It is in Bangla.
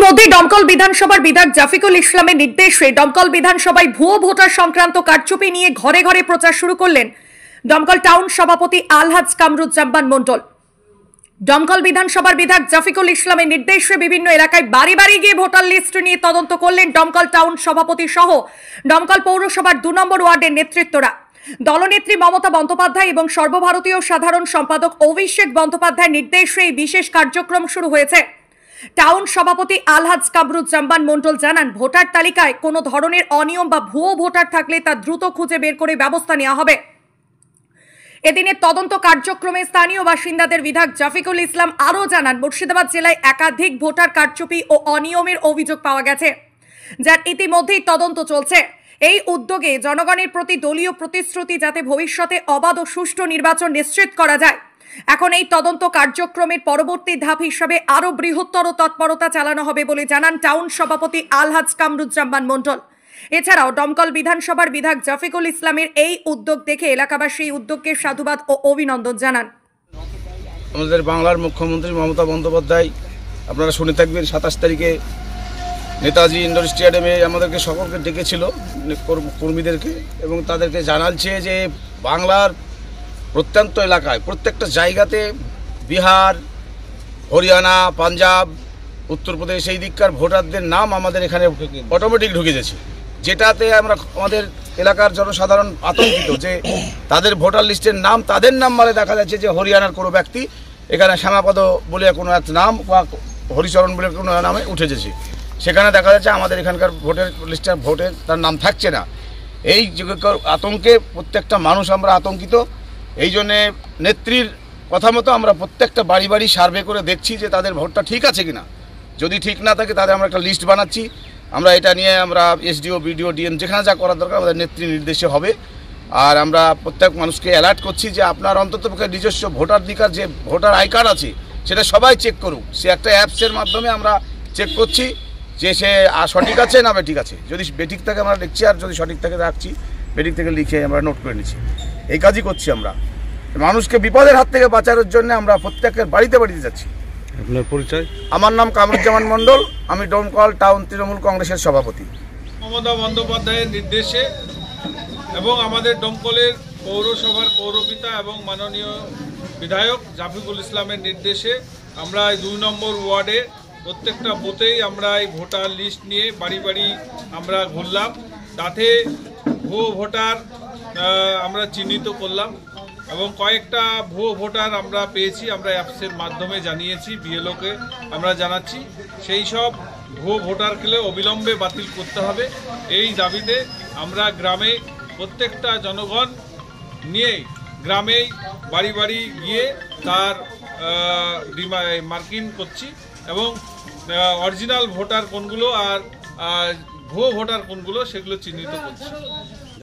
ইতিমধ্যে দমকল বিধানসভার বিধায়ক জাফিকুল ইসলামের নির্দেশে দমকল বিধানসভায় ভুয়ো ভোটার সংক্রান্ত কারচুপি নিয়ে ঘরে ঘরে প্রচার শুরু করলেন দমকল টাউন সভাপতি আলহাজ কামরুজ্জামান মণ্ডল। দমকল বিধানসভার বিধায়ক জাফিকুল ইসলামের নির্দেশে বিভিন্ন এলাকায় বাড়ি বাড়ি গিয়ে ভোটার লিস্ট নিয়ে তদন্ত করলেন দমকল টাউন সভাপতি সহ দমকল পৌরসভার 2 নম্বর ওয়ার্ডের নেতৃত্বরা। দলনেত্রী মমতা বন্দ্যোপাধ্যায় এবং সর্বভারতীয় সাধারণ সম্পাদক অভিষেক বন্দ্যোপাধ্যায়ের নির্দেশে এই বিশেষ কার্যক্রম শুরু হয়েছে। টাউন সভাপতি আলহাজ কামরুজ্জামান মণ্ডল জানান, ভোটার তালিকায় কোনো ধরনের অনিয়ম বা ভুয়ো ভোটার থাকলে তা দ্রুত খুঁজে বের করে ব্যবস্থা নেওয়া হবে। এদিনের তদন্ত কার্যক্রমে স্থানীয় বাসিন্দাদের বিধায়ক জাফিকুল ইসলাম আরও জানান, মুর্শিদাবাদ জেলায় একাধিক ভোটার কারচুপি ও অনিয়মের অভিযোগ পাওয়া গেছে, যার ইতিমধ্যেই তদন্ত চলছে। এই উদ্যোগে জনগণের প্রতি দলীয় প্রতিশ্রুতি যাতে ভবিষ্যতে অবাধ ও সুষ্ঠু নির্বাচন নিশ্চিত করা যায়। এখন এই তদন্ত কার্যক্রমের পরবর্তী ধাপ হিসাবে আরও বৃহত্তর তৎপরতা চালানো হবে বলে জানান টাউন সভাপতি আলহাজ কামরুজ্জামান মণ্ডল। এছাড়াও দমকল বিধানসভার বিধায়ক জাফিকুল ইসলামের এই উদ্যোগ দেখে এলাকাবাসী এই উদ্যোগকে সাধুবাদ ও অভিনন্দন জানান। আমাদের বাংলার মুখ্যমন্ত্রী মমতা বন্দ্যোপাধ্যায়, আপনারা শুনে থাকবেন, 27 তারিখে নেতাজি ইন্ডোর স্টেডিয়ামে আমাদেরকে সকলকে ডেকেছিল, কর্মীদেরকে, এবং তাদেরকে জানাচ্ছে যে বাংলার প্রত্যন্ত এলাকায় প্রত্যেকটা জায়গাতে বিহার, হরিয়ানা, পাঞ্জাব, উত্তরপ্রদেশ এই দিককার ভোটারদের নাম আমাদের এখানে অটোমেটিক ঢুকে যাচ্ছে, যেটাতে আমরা আমাদের এলাকার জনসাধারণ আতঙ্কিত যে তাদের ভোটার লিস্টের নাম তাদের নাম্বারে দেখা যাচ্ছে যে হরিয়ানার কোনো ব্যক্তি এখানে শ্যামাপদ বলে কোনো এক নাম বা হরিচরণ বলে কোনো নামে উঠে যাচ্ছে, সেখানে দেখা যাচ্ছে আমাদের এখানকার ভোটের লিস্টে ভোটে তার নাম থাকছে না। এই আতঙ্কে প্রত্যেকটা মানুষ আমরা আতঙ্কিত। এই জন্যে নেত্রীর কথা মতো আমরা প্রত্যেকটা বাড়ি বাড়ি সার্ভে করে দেখছি যে তাদের ভোটটা ঠিক আছে কিনা। যদি ঠিক না থাকে তাদের আমরা একটা লিস্ট বানাচ্ছি। আমরা এটা নিয়ে আমরা এসডিও, বিডিও, ডিএম যেখানে যা করার দরকার আমাদের নেত্রীর নির্দেশে হবে। আর আমরা প্রত্যেক মানুষকে অ্যালার্ট করছি যে আপনার অন্ততপক্ষে নিজস্ব ভোটাধিকার যে ভোটার আই কার্ড আছে সেটা সবাই চেক করুক। সে একটা অ্যাপসের মাধ্যমে আমরা চেক করছি যে সে সঠিক আছে না বেঠিক আছে। যদি বেঠিক থাকে আমরা লিখছি, আর যদি সঠিক থাকে রাখছি, বেঠিক থেকে লিখে আমরা নোট করে নিচ্ছি। এই কাজই করছি আমরা। মানুষকে বিপদের হাত থেকে বাঁচানোর জন্য আমরা প্রত্যেকের বাড়িতে বাড়িতে যাচ্ছি। আপনার পরিচয়? আমার নাম কামরুজ্জামান মণ্ডল, আমি দমকল টাউন তৃণমূল কংগ্রেসের সভাপতি। মমতা বন্দ্যোপাধ্যায়ের নির্দেশে এবং আমাদের দমকলের পৌরসভার পৌরপিতা এবং মাননীয় বিধায়ক জাফিকুল ইসলামের নির্দেশে আমরা 2 নম্বর ওয়ার্ডে প্রত্যেকটা বুথেই আমরা এই ভোটার লিস্ট নিয়ে বাড়ি বাড়ি আমরা ঘুরলাম। তাতে ভুয়ো ভোটার আমরা চিহ্নিত করলাম এবং কয়েকটা ভুয়ো ভোটার আমরা পেয়েছি, আমরা অ্যাপসের মাধ্যমে জানিয়েছি, বিএলওকে আমরা জানাচ্ছি। সেই সব ভুয়ো ভোটারকে অবিলম্বে বাতিল করতে হবে। এই দাবিতে আমরা গ্রামে প্রত্যেকটা জনগণ নিয়ে গ্রামেই বাড়ি বাড়ি গিয়ে তার মার্কিং করছি এবং অরিজিনাল ভোটার কোনগুলো আর ভুয়ো ভোটার কোনগুলো সেগুলো চিহ্নিত করছি।